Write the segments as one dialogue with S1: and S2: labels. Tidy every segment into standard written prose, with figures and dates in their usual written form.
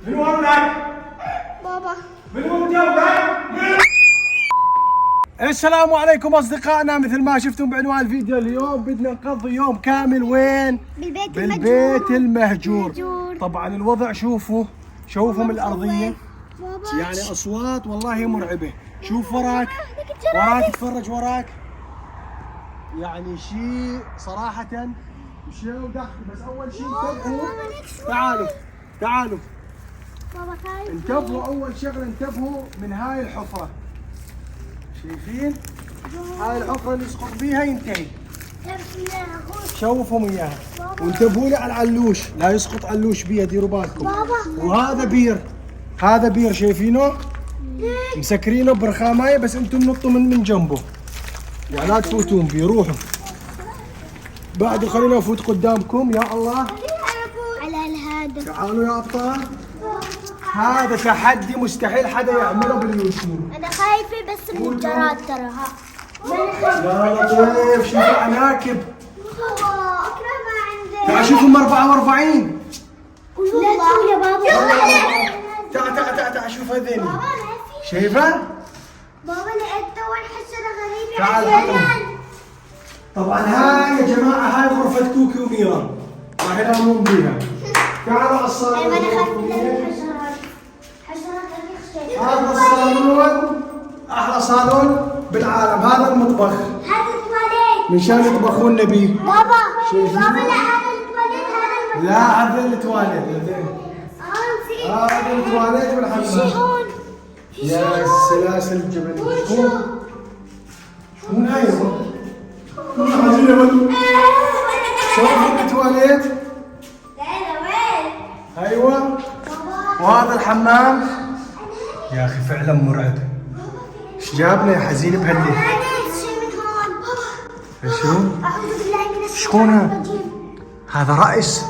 S1: من ولدك؟
S2: بابا.
S1: من ولدك؟ السلام عليكم اصدقائنا، مثل ما شفتم بعنوان الفيديو اليوم بدنا نقضي يوم كامل وين؟ بالبيت المهجور. طبعا الوضع شوفوا من الارضيه يعني اصوات والله مرعبه. شوف وراك تفرج وراك، يعني شيء صراحه مشيوا داخل. بس اول شيء انتبهوا، تعالوا انتبهوا. اول شغله انتبهوا من هاي الحفره، شايفين؟ هاي الحفره اللي يسقط بيها ينتهي. شوفهم اياها وانتبهوا لي على العلوش، لا يسقط علوش بيها، ديروا بالكم. وهذا بير، شايفينه؟ مسكرينه برخامايه، بس انتم نطوا من جنبه ولا تفوتون بيه. روحوا بعد، خلينا نفوت قدامكم. يا الله تعالوا يا ابطال، هذا تحدي مستحيل حدا يعمله باليوتيوب.
S2: انا خايفه بس من الجراد ترى.
S1: يا لطيف شوف عناكب.
S2: اكرم ما عندي.
S1: تعال شوفهم 44.
S2: لا تقول يا بابا.
S1: تعال شوف هذين. شايفه؟
S2: بابا لقيت اول حشره غريبه.
S1: تعال. طبعا هاي يا جماعه هاي غرفه كوكي وميرا، راح ينامون بيها. تعالوا على الصالون.
S2: انا خايفه من الحشرات.
S1: هذا الصالون احلى صالون بالعالم. هذا المطبخ،
S2: هذا التواليت
S1: مشان يطبخون بيه.
S2: بابا.
S1: شايفين؟
S2: بابا لا هذا التواليت، هذا
S1: لا هذا التواليت.
S2: نسيت.
S1: هذا التواليت
S2: في
S1: والحمام.
S2: شيء هون.
S1: يا سلاسل الجبل. شو نايم؟ شوف التواليت. ايوه. وهذا الحمام. يا اخي فعلا مرعب. ايش جابنا يا حزين بهالليل؟ شو؟ شكون هذا؟ رأس؟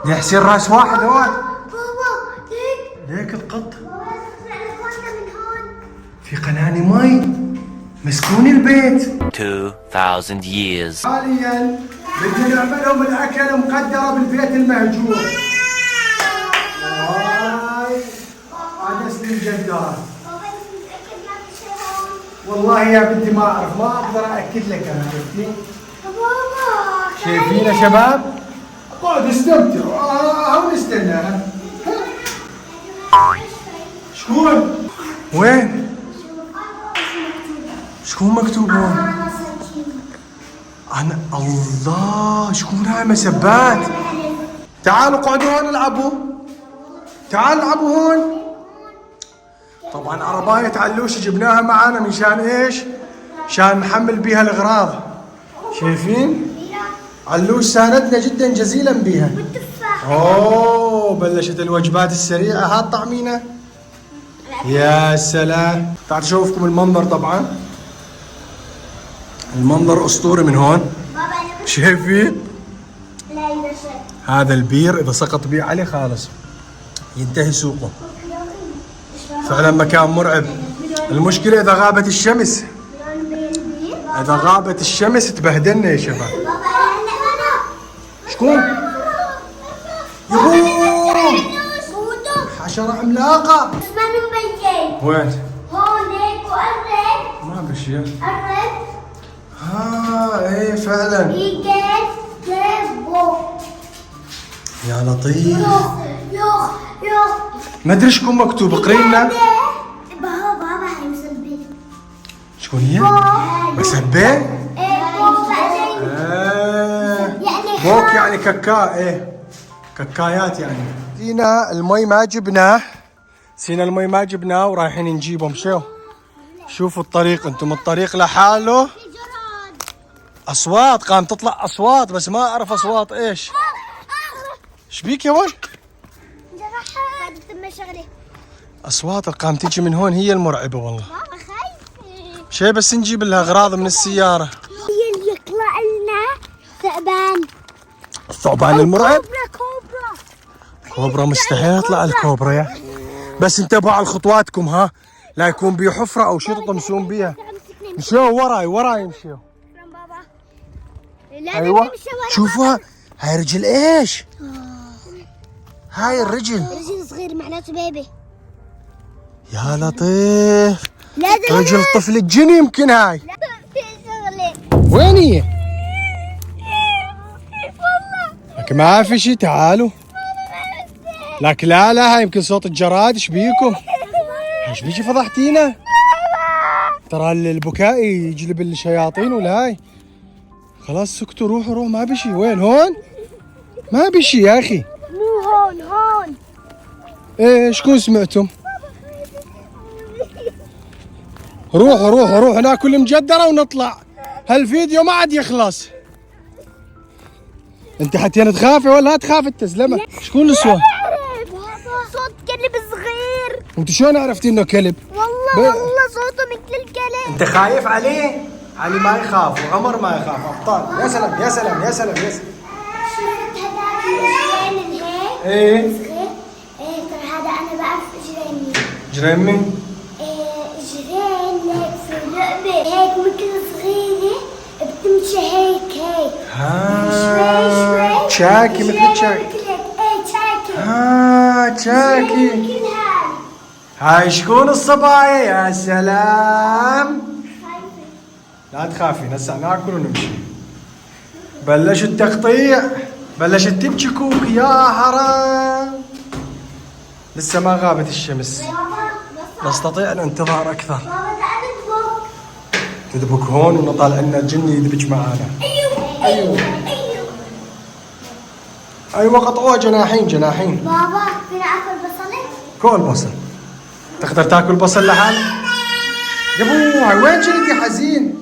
S1: ده يصير راس واحد هون.
S2: بابا
S1: ليك القط في قناني مي مسكون البيت.
S3: 2000 years.
S1: حاليا بدنا نعمل لهم الاكل مقدره بالبيت المهجور. هاي عدس الجدار. والله يا بنتي ما اعرف، ما اقدر ااكد لك انا. شفتي؟ شايفين يا شباب؟ اقعد استمتعوا. هون نستنى. شكون؟ وين؟ شكون مكتوب هون؟ أنا الله، شكون هاي مسبات؟ تعالوا اقعدوا هون العبوا. تعالوا العبوا هون. طبعا عرباية علوش جبناها معانا مشان ايش؟ عشان نحمل بيها الاغراض. شايفين؟ علوش ساندنا جدا جزيلا بيها. اوه بلشت الوجبات السريعة. هات طعمينا. يا سلام. تعالوا شوفكم المنظر. طبعا المنظر اسطوري من هون. شايفين؟ هذا البير اذا سقط بيه عليه خالص ينتهي سوقه. فعلا مكان مرعب. المشكلة اذا غابت الشمس، تبهدلنا يا شباب. شكون؟ يهو حشرة عملاقة. وين؟
S2: هونيك وقرب.
S1: ما بشي.
S2: قرب.
S1: ايه فعلا. يا لطيف.
S2: يوخ.
S1: ما ادري شكون مكتوب، اقري لنا.
S2: بابا هي مسبة.
S1: شكون هي؟ مسبة؟
S2: ايه
S1: بوك يعني كاكا. ايه كاكايات يعني. سينا المي ما جبناه ورايحين نجيبهم. شوفوا الطريق انتم، الطريق لحاله اصوات قام تطلع اصوات، بس ما اعرف اصوات ايش. ايش بيك يا ولد؟ اصوات قام تجي من هون هي المرعبه والله. شي بس نجيب لها اغراض من السياره.
S2: هي اللي يطلع لنا
S1: الثعبان المرعب.
S2: كوبرا
S1: مستحيل يطلع الكوبرا يا اخي. بس انتبهوا على خطواتكم، ها لا يكون بيه حفره او شيء تطمسون بيها. مشوا وراي مشوا. ايوه شوفوا هاي رجل ايش؟ هاي الرجل
S2: رجل صغير معناته بيبي.
S1: يا لطيف.
S2: لازم
S1: رجل طفل الجن يمكن هاي.
S2: في شغلة.
S1: وين هي؟ لك ما في شي. تعالوا. لك لا هاي يمكن صوت الجراد. ايش بيكم؟ ايش بيجي فضحتينا؟ ترى البكاء يجلب الشياطين ولا هاي. خلاص سكتوا. روحوا ما بشي. وين هون؟ ما بشي يا اخي.
S2: مو هون.
S1: ايه شكون سمعتم؟ روحوا ناكل مجدرة ونطلع. هالفيديو ما عاد يخلص. انت حتين تخافي ولا تخافي التزلمة؟ شكون النسوان؟
S2: صوت كلب صغير.
S1: وانت شلون عرفتي انه كلب؟
S2: والله صوته مثل الكلب.
S1: انت خايف عليه؟ علي ما يخاف وعمر ما يخاف. ابطال. يا سلام.
S2: شفت هذاك الجرين هيك؟
S1: ايه
S2: صغير؟ ايه ترى هذا انا بعرف جريني.
S1: جريمي؟
S2: جرين هيك في لعبة هيك مثل صغيرة بتمشي هيك. شوي
S1: تشاكي مثل تشاكي.
S2: ايه تشاكي.
S1: تشاكي.
S2: مثل
S1: هاي شكون الصبايا؟ يا سلام. لا تخافين هسه ناكل ونمشي. بلش التقطيع. بلشت تبكي كوك. يا حرام. لسه ما غابت الشمس. نستطيع الانتظار اكثر.
S2: بابا تعال
S1: تدبك هون ونطالع لنا الجن يدبك معانا. ايوه قطعوها جناحين.
S2: بابا فينا اكل بصلة؟
S1: كل بصل. تقدر تاكل بصل لحالك؟ يا ابوي وين جيت يا حزين؟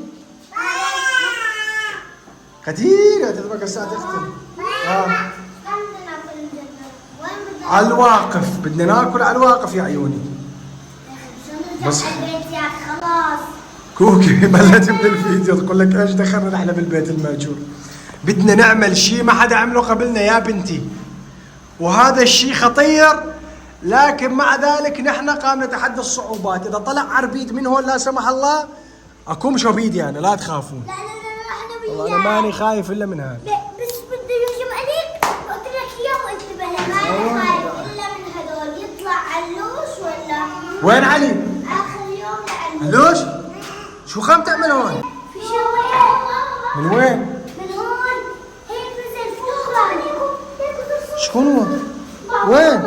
S1: كثير تذبك الساعة تختم. على الواقف. بدنا ناكل على الواقف يا عيوني. بس
S2: خلاص.
S1: كوكي ملت من الفيديو تقول لك ايش دخلنا نحن بالبيت المهجور. بدنا نعمل شيء ما حدا عمله قبلنا يا بنتي. وهذا الشيء خطير. لكن مع ذلك نحن قام نتحدى الصعوبات. اذا طلع عربيد من هون لا سمح الله اكون شو بيدي انا. لا تخافون.
S2: لا
S1: والله انا ماني خايف الا من هذا.
S2: بس بده يهجم عليك. قلت لك اياه وانتبه له. ماني خايف الا من هذول. يطلع علوش ولا
S1: وين علي؟
S2: اخر يوم لعلوش.
S1: علوش؟ شو خام تعمل هون؟
S2: في شوية.
S1: من وين؟
S2: من هون. هيك نزل فوق.
S1: شكون هو؟ وين؟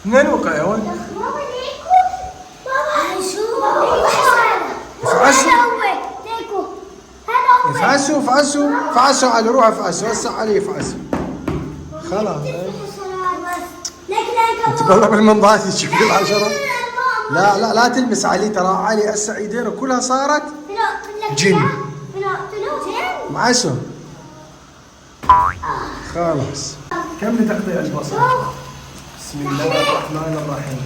S1: منين وقع يا ولد؟ فعسوا على روح فعسوا. هسه علي يفعسوا. خلاص. انت والله بالمنضات تشوفي العشرة. لا تلمس علي. ترى علي هسه ايدينه كلها صارت جن. معسوا. خلاص. كم لتقطيع البصل؟ بسم الله الرحمن الرحيم.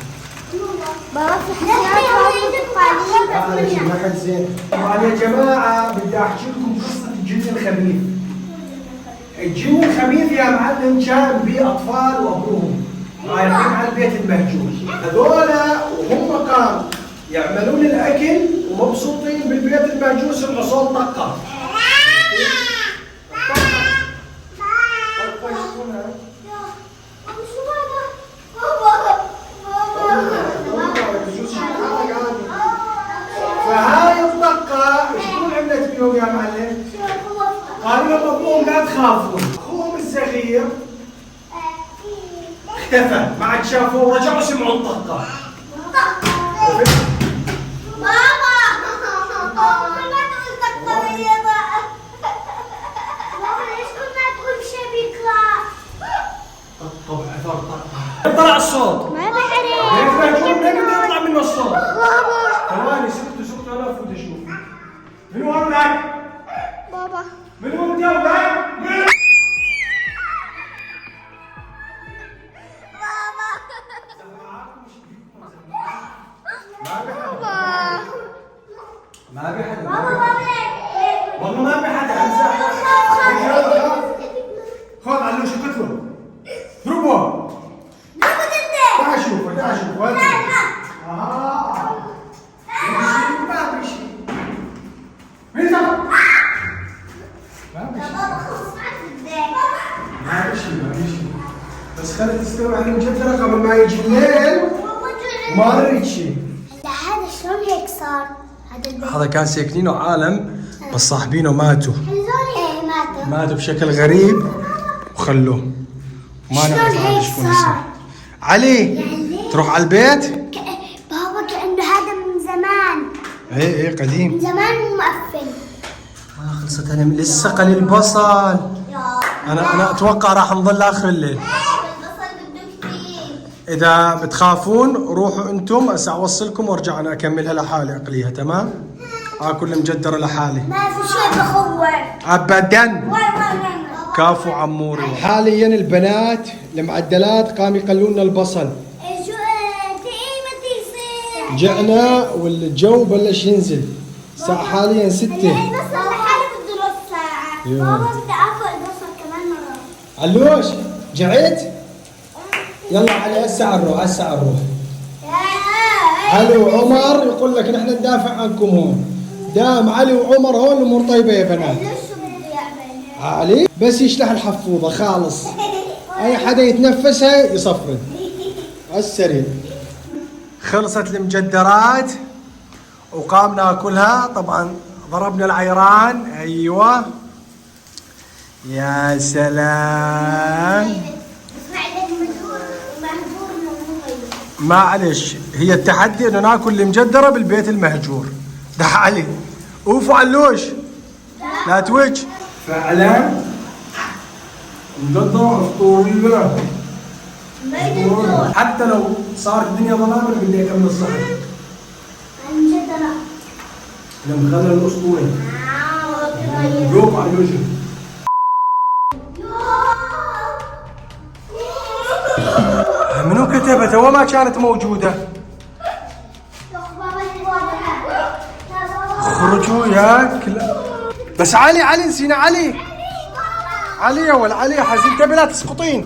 S1: هذا شيء ما حد زين. طبعا يا جماعه بدي احكي لكم قصه الجن الخبيث. الجن الخبيث يا معلم كان بيه اطفال وابوهم رايحين على البيت المهجور. هذولا وهم كانوا يعملون الاكل ومبسوطين بالبيت المهجور سمعوا صوت طقه. فهاي الطقة شكون عملت بيهم يا معلم؟ قالوا لهم ابوهم لا تخافوا. اخوهم الصغير اختفى ما عاد شافوه ورجعوا سمعوا الطقة. طلع الصوت.
S2: ما بعرف.
S1: منين بده يطلع منه الصوت؟ ثواني سكتوا انا افوت اشوف. من وين معك؟
S2: بابا.
S1: من وين جنبك؟ ما بحد. والله ما بحد. خذ علوش قتله. ضربه. تعال شوف. المجدرة قبل ما يجي الليل ما نريد شيء.
S2: لا هذا شلون هيك صار؟ هذا البيت
S1: هذا كان ساكنينه عالم بس صاحبينه ماتوا.
S2: ايه ماتوا.
S1: ماتوا بشكل غريب وخلوه. ما
S2: شلون
S1: نعرف هذا
S2: هيك
S1: شكون
S2: صار؟
S1: اسمه. علي تروح على البيت؟
S2: بابا كأنه هذا من زمان.
S1: ايه قديم.
S2: من زمان ومقفل.
S1: ما خلصت انا لسه قليل البصل. انا اتوقع راح نظل اخر الليل.
S2: البصل بده كثير.
S1: اذا بتخافون روحوا انتم هسه اوصلكم وارجع انا اكملها لحالي اقليها تمام؟ اكل المجدره لحالي.
S2: ما في شيء بخور.
S1: ابدا.
S2: وين.
S1: كافو عموري. حاليا البنات المعدلات قام يقلون لنا البصل.
S2: شو تقيمة
S1: جئنا والجو بلش ينزل. الساعة حاليا 6.
S2: البصل لحاله بده نص ساعة. بابا بدي اكل البصل كمان مرة.
S1: علوش جعت؟ يلا علي هسه على الروح هسه على الروح. علي وعمر يقول لك نحن ندافع عنكم هون. دام علي وعمر هون الامور طيبة يا بنات.
S2: شو بده يعمل؟
S1: علي بس يشلح الحفوضة خالص. اي حدا يتنفسها يصفرد. السريع. خلصت المجدرات وقام ناكلها طبعا ضربنا العيران. ايوه يا سلام. معلش هي التحدي انه ناكل المجدره بالبيت المهجور. ده علي اوفوا علوش لا توج. فعلا مجدره اسطوريه. حتى لو صارت الدنيا ظلام بدي اكمل الصحن. المخلل الاسطوري. ذوق علوش. منو كتبتها وما كانت موجودة؟ خرجوا يا بس علي نسينا علي. علي يا ولد علي حزين تبي لا تسقطين.